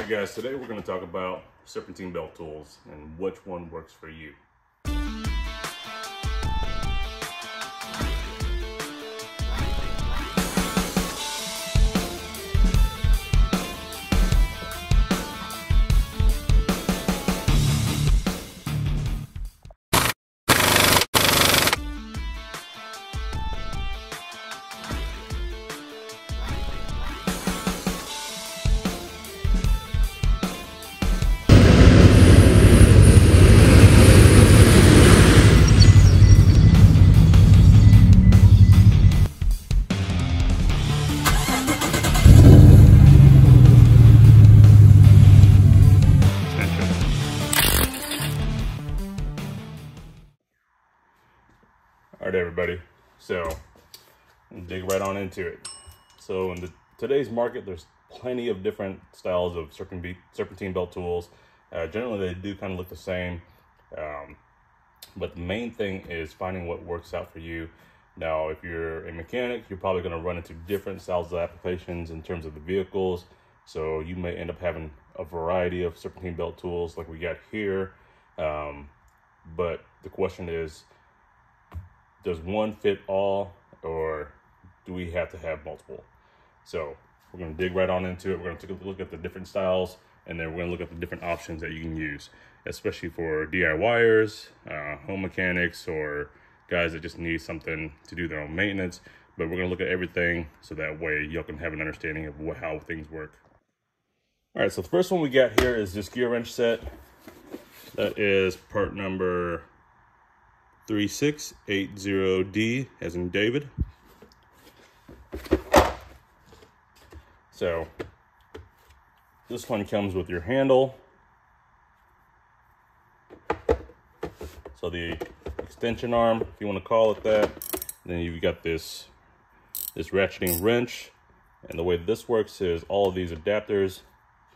Alright guys, today we're going to talk about serpentine belt tools and which one works for you. Alright everybody, so dig right on into it. So in today's market, there's plenty of different styles of serpentine belt tools. Generally they do kind of look the same, but the main thing is finding what works out for you. Now if you're a mechanic, you're probably going to run into different styles of applications in terms of the vehicles, so you may end up having a variety of serpentine belt tools like we got here, but the question is, does one fit all, or do we have to have multiple? So we're going to dig right on into it. We're going to take a look at the different styles, and then we're going to look at the different options that you can use, especially for DIYers, home mechanics, or guys that just need something to do their own maintenance. But we're going to look at everything so that way y'all can have an understanding of how things work. All right, so the first one we got here is this GearWrench set. That is part number 3680D, as in David. So this one comes with your handle, so the extension arm, if you want to call it that. And then you've got this ratcheting wrench, and the way this works is all of these adapters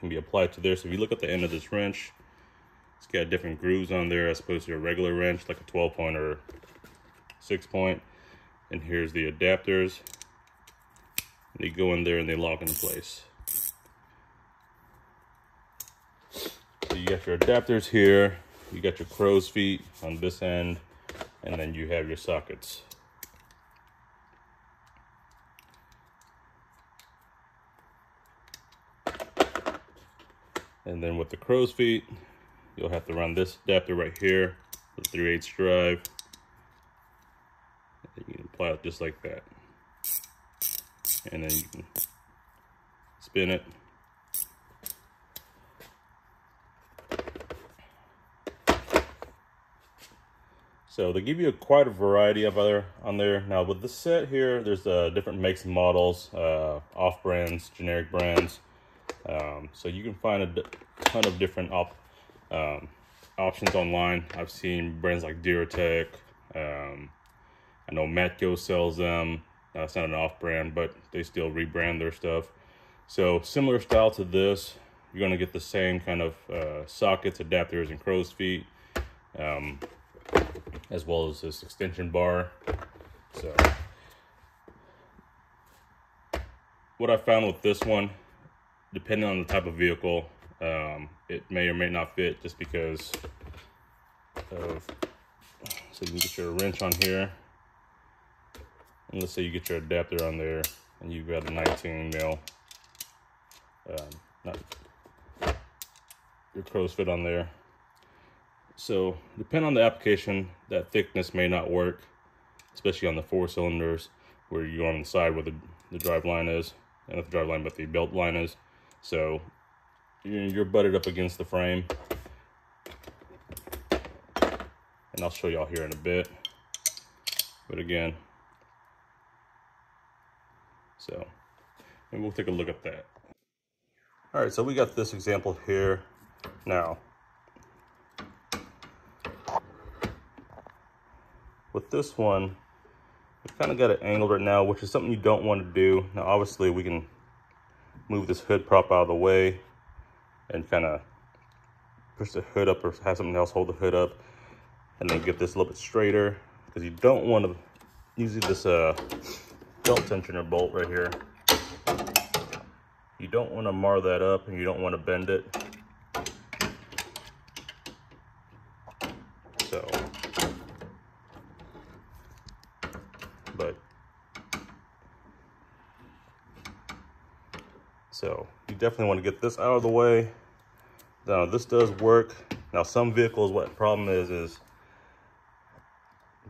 can be applied to there. So if you look at the end of this wrench, it's got different grooves on there as opposed to a regular wrench, like a 12-point or 6-point. And here's the adapters. They go in there and they lock into place. So you got your adapters here, you got your crow's feet on this end, and then you have your sockets. And then with the crow's feet, you'll have to run this adapter right here, the 3/8 drive. And you can apply it just like that. And then you can spin it. So they give you quite a variety of on there. Now with this set here, there's different makes and models, off brands, generic brands. So you can find a ton of different options online. I've seen brands like Duratec. I know Matco sells them. It's not an off-brand, but they still rebrand their stuff. So similar style to this, you're going to get the same kind of sockets, adapters, and crow's feet, as well as this extension bar. So what I found with this one, depending on the type of vehicle, it may or may not fit, just because of, so you can get your wrench on here, and let's say you get your adapter on there and you've got a 19 mil, your crow's fit on there. So depending on the application, that thickness may not work, especially on the 4 cylinders where you're on the side where the drive line is, and not the drive line but the belt line is. So you're butted up against the frame, and I'll show y'all here in a bit. But again, so, and we'll take a look at that. All right, so we got this example here. Now, with this one, we kind of got it angled right now, which is something you don't want to do. Now, obviously, we can move this hood prop out of the way and kind of push the hood up, or have something else hold the hood up, and then get this a little bit straighter, because you don't want to use this belt tensioner bolt right here. You don't want to mar that up, and you don't want to bend it. So you definitely want to get this out of the way. Now this does work. Now some vehicles, what the problem is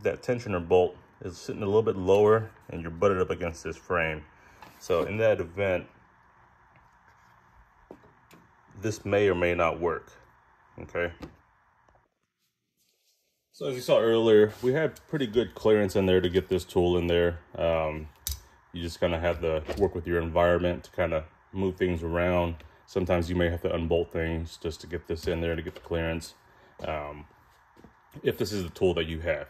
that tensioner bolt is sitting a little bit lower and you're butted up against this frame. So in that event, this may or may not work, okay? So as you saw earlier, we had pretty good clearance in there to get this tool in there. You just kind of have to work with your environment to kind of move things around. Sometimes you may have to unbolt things just to get this in there to get the clearance. If this is the tool that you have.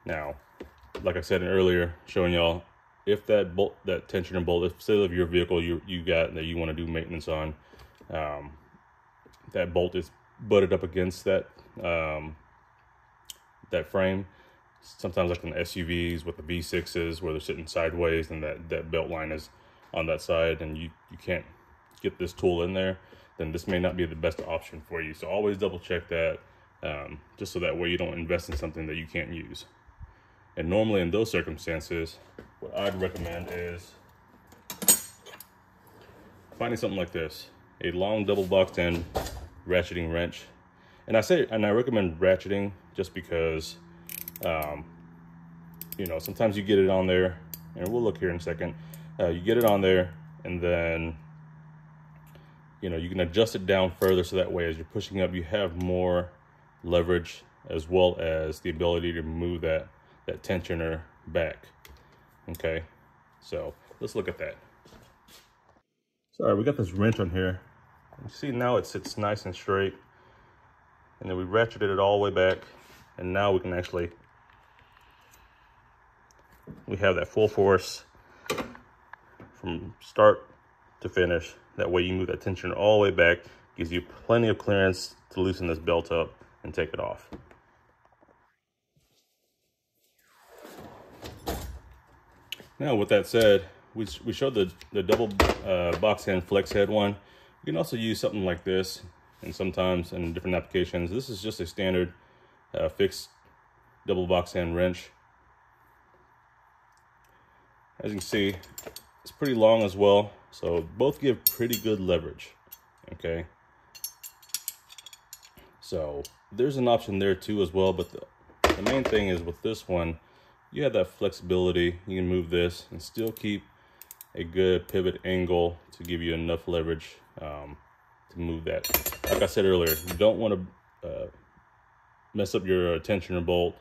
Now, like I said earlier, showing y'all, if that bolt, that tensioner bolt, if say of your vehicle you got that you want to do maintenance on, that bolt is butted up against that that frame. Sometimes like in the SUVs with the V6s where they're sitting sideways and that belt line is on that side and you can't get this tool in there, then this may not be the best option for you. So always double check that, just so that way you don't invest in something that you can't use. And normally in those circumstances, what I'd recommend is finding something like this, a long double boxed end ratcheting wrench. And I recommend ratcheting just because, you know, sometimes you get it on there, and we'll look here in a second. You get it on there, and then, you know, you can adjust it down further so that way as you're pushing up, you have more leverage as well as the ability to move that tensioner back. Okay, so let's look at that. So, all right, we got this wrench on here. You see now it sits nice and straight. And then we ratcheted it all the way back. And now we can actually, we have that full force from start to finish. That way you move that tensioner all the way back. Gives you plenty of clearance to loosen this belt up and take it off. Now with that said, we showed the double box hand flex head one. You can also use something like this, and sometimes in different applications. This is just a standard fixed double box hand wrench. As you can see, it's pretty long as well, so both give pretty good leverage. Okay, so there's an option there too as well, but the main thing is with this one, you have that flexibility. You can move this and still keep a good pivot angle to give you enough leverage to move that. Like I said earlier, you don't want to mess up your tensioner bolt.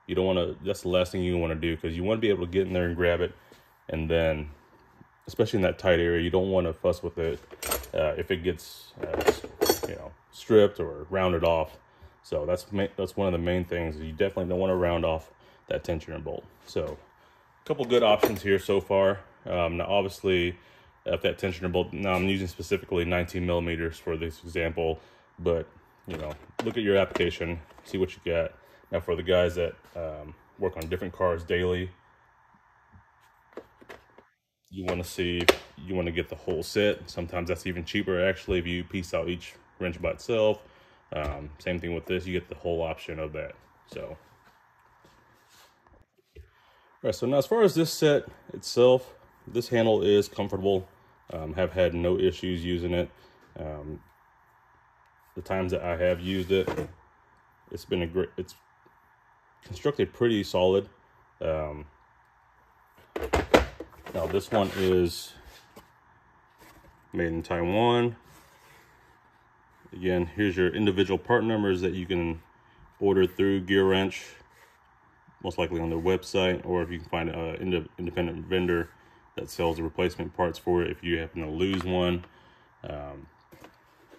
You don't want to, that's the last thing you want to do, because you want to be able to get in there and grab it, and then especially in that tight area, you don't want to fuss with it if it gets you know, stripped or rounded off. So that's one of the main things. You definitely don't want to round off that tensioner bolt. So a couple good options here so far. Now obviously, if that tensioner bolt, now I'm using specifically 19 millimeters for this example, but you know, look at your application, see what you got. Now for the guys that work on different cars daily, you want to get the whole set. Sometimes that's even cheaper actually if you piece out each wrench by itself. Same thing with this, you get the whole option of that. So all right, so now as far as this set itself, this handle is comfortable. Have had no issues using it. The times that I have used it, it's been it's constructed pretty solid. Now this one is made in Taiwan. Again, here's your individual part numbers that you can order through GearWrench, most likely on their website, or if you can find an independent vendor that sells the replacement parts for it if you happen to lose one.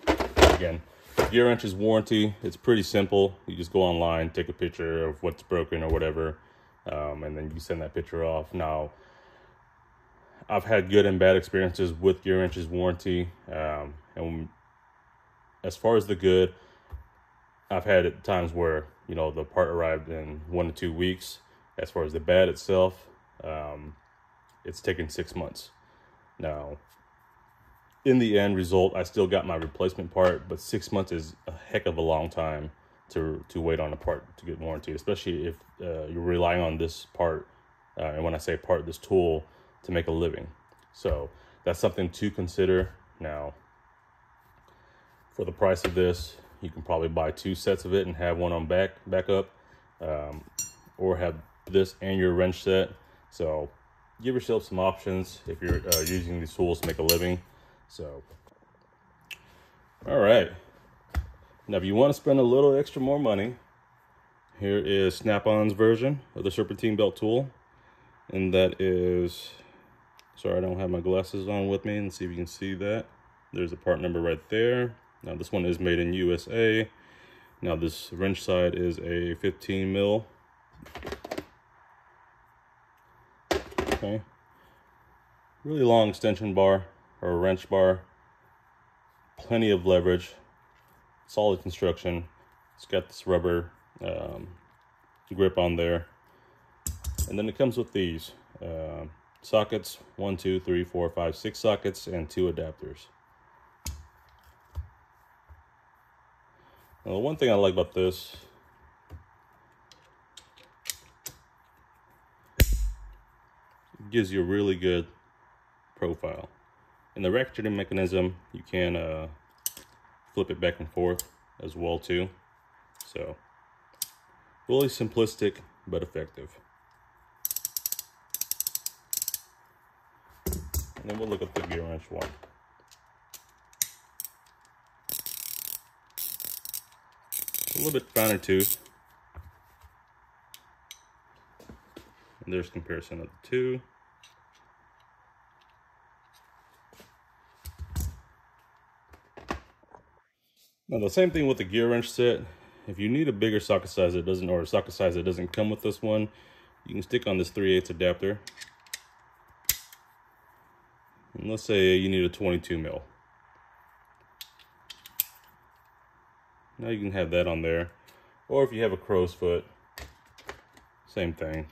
Again, GearWrench's warranty, it's pretty simple. You just go online, take a picture of what's broken or whatever, and then you send that picture off. Now, I've had good and bad experiences with GearWrench's warranty, and as far as the good, I've had times where, you know, the part arrived in 1 to 2 weeks. As far as the bad itself, it's taken 6 months. Now, in the end result, I still got my replacement part, but 6 months is a heck of a long time to wait on a part to get warranty, especially if you're relying on this part, and when I say part, this tool, to make a living. So that's something to consider. Now, for the price of this, you can probably buy 2 sets of it and have one on backup, or have this and your wrench set. So give yourself some options if you're using these tools to make a living. So, all right. Now, if you want to spend a little extra more money, here is Snap-on's version of the Serpentine belt tool. And that is, sorry, I don't have my glasses on with me, and see if you can see that. There's a part number right there. Now, this one is made in USA. Now, this wrench side is a 15 mil. Okay. Really long extension bar, or a wrench bar. Plenty of leverage. Solid construction. It's got this rubber grip on there. And then it comes with these sockets, 1, 2, 3, 4, 5, 6 sockets, and 2 adapters. Now, the one thing I like about this, it gives you a really good profile. In the ratcheting mechanism, you can flip it back and forth as well too. So, really simplistic but effective. And then we'll look at the GearWrench one. A little bit finer tooth. And there's comparison of the two. Now, the same thing with the GearWrench set. If you need a bigger socket size that doesn't, or a socket size that doesn't come with this one, you can stick on this 3/8 adapter. And let's say you need a 22 mil. Now you can have that on there. Or if you have a crow's foot, same thing.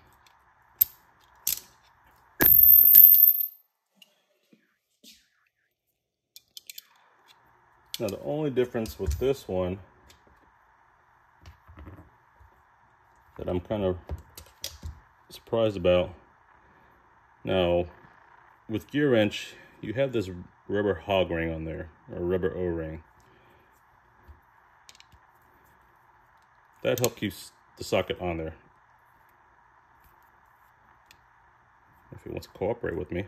Now, the only difference with this one that I'm kind of surprised about, now with GearWrench, you have this rubber hog ring on there, or rubber O-ring. That helps keep the socket on there. If it wants to cooperate with me.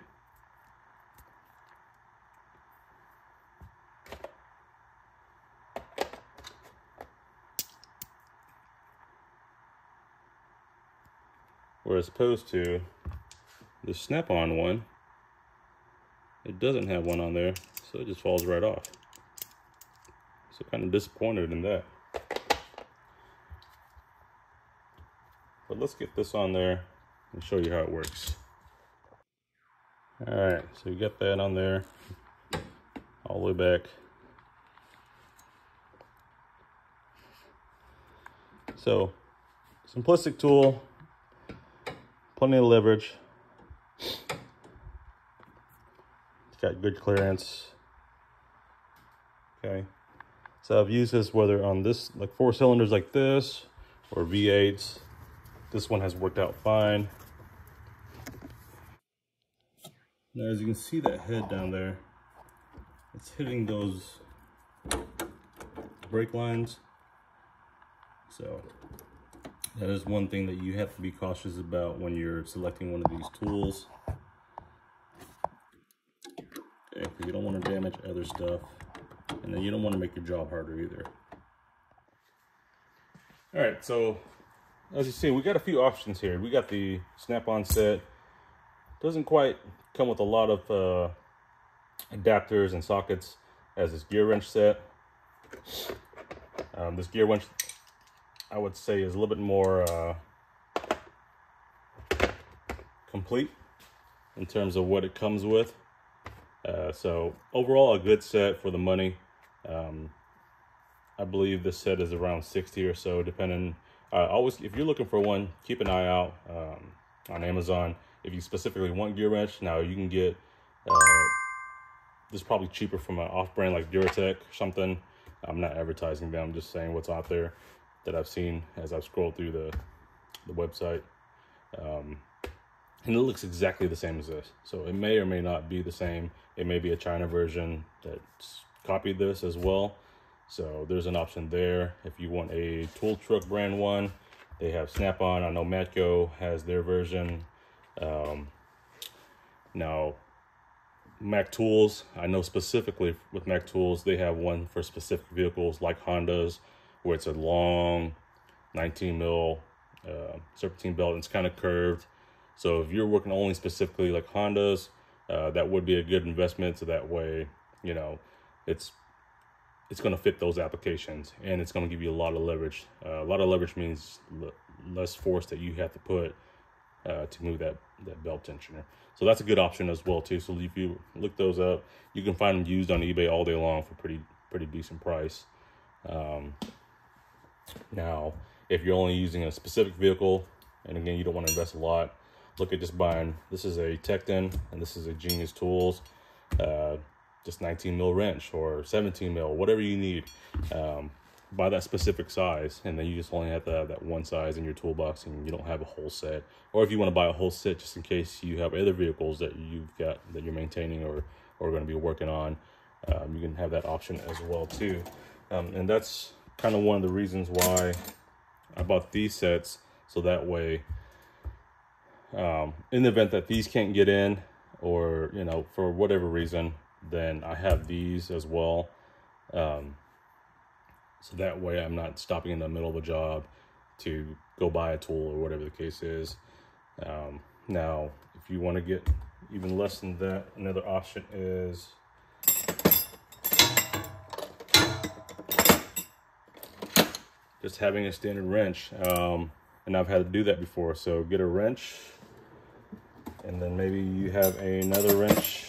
Whereas opposed to the Snap-on one, it doesn't have one on there, so it just falls right off. So kind of disappointed in that. But let's get this on there and show you how it works. All right, so you got that on there all the way back. So, simplistic tool, plenty of leverage. It's got good clearance. Okay, so I've used this whether on this, like 4 cylinders like this, or V8s. This one has worked out fine. Now, as you can see that head down there, it's hitting those brake lines. So that is one thing that you have to be cautious about when you're selecting one of these tools. Okay, because you don't want to damage other stuff, and then you don't want to make your job harder either. All right, so as you see, we got a few options here. We got the Snap-on set. Doesn't quite come with a lot of adapters and sockets as this GearWrench set. This GearWrench, I would say, is a little bit more complete in terms of what it comes with. So overall, a good set for the money. I believe this set is around 60 or so, depending. Always, if you're looking for one, keep an eye out on Amazon. If you specifically want GearWrench, now you can get this is probably cheaper from an off-brand like Duratec or something. I'm not advertising them, I'm just saying what's out there that I've seen as I've scrolled through the website. And it looks exactly the same as this. So it may or may not be the same. It may be a China version that's copied this as well. So there's an option there. If you want a tool truck brand one, they have Snap-on. I know Matco has their version. Now, Mac Tools, I know specifically with Mac Tools, they have one for specific vehicles like Hondas, where it's a long 19 mil serpentine belt, and it's kind of curved. So if you're working only specifically like Hondas, that would be a good investment. So that way, you know, it's going to fit those applications, and it's going to give you a lot of leverage. A lot of leverage means less force that you have to put to move that belt tensioner. So that's a good option as well too. So if you look those up, you can find them used on eBay all day long for pretty decent price. Now, if you're only using a specific vehicle, and again, you don't want to invest a lot, look at just buying, this is a Tecton, and this is a Genius Tools, just 19 mil wrench or 17 mil, whatever you need. Buy that specific size, and then you just only have to have that one size in your toolbox, and you don't have a whole set. Or if you want to buy a whole set just in case you have other vehicles that you've got that you're maintaining or going to be working on, you can have that option as well too. And that's kind of one of the reasons why I bought these sets, so that way in the event that these can't get in, or you know, for whatever reason, then I have these as well. So that way I'm not stopping in the middle of a job to go buy a tool or whatever the case is. Now, if you want to get even less than that, another option is just having a standard wrench. And I've had to do that before. So get a wrench, and then maybe you have another wrench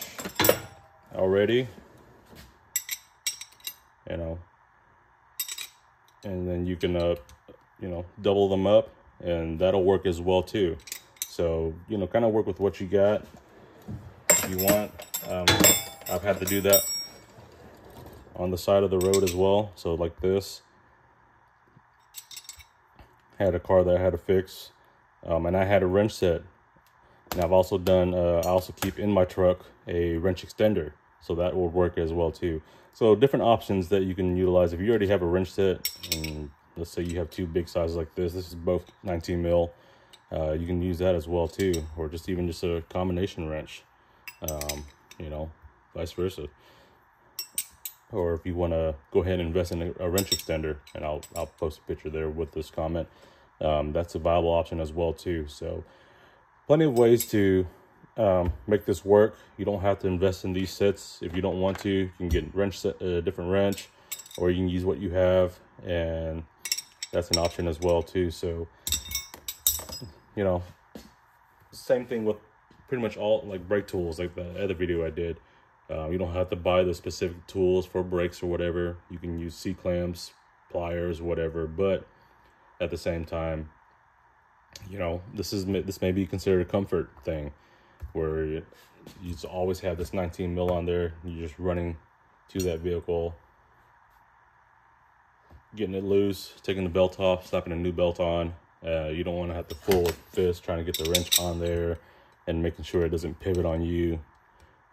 already, you know, and then you can you know, double them up, and that'll work as well too. So, you know, kind of work with what you got if you want. I've had to do that on the side of the road as well. So like this, had a car that I had to fix, and I had a wrench set. And I've also done, I also keep in my truck a wrench extender, so that will work as well too. So different options that you can utilize. If you already have a wrench set, and let's say you have two big sizes like this is both 19 mil, you can use that as well too, or just even just a combination wrench, you know, vice versa. Or if you want to go ahead and invest in a wrench extender, and I'll post a picture there with this comment, that's a viable option as well too. So plenty of ways to make this work. You don't have to invest in these sets if you don't want to. You can get a different wrench, or you can use what you have, and that's an option as well too. So, you know, same thing with pretty much all like brake tools, like the other video I did. You don't have to buy the specific tools for brakes or whatever. You can use C-clamps, pliers, whatever, but at the same time, you know, this may be considered a comfort thing, where you just always have this 19 mil on there. You're just running to that vehicle, getting it loose, taking the belt off, slapping a new belt on. You don't want to have to full fist trying to get the wrench on there and making sure it doesn't pivot on you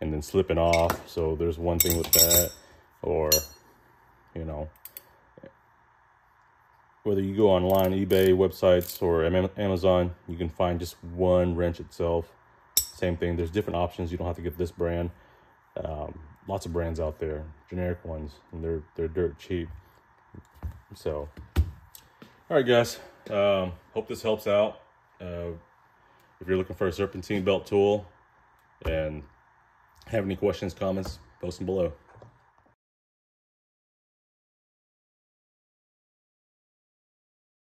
and then slipping off. So there's one thing with that. Or, you know, whether you go online, eBay, websites, or Amazon, you can find just one wrench itself. Same thing, there's different options. You don't have to get this brand. Lots of brands out there, generic ones, and they're dirt cheap. So, all right, guys, hope this helps out. If you're looking for a serpentine belt tool and have any questions, comments, post them below.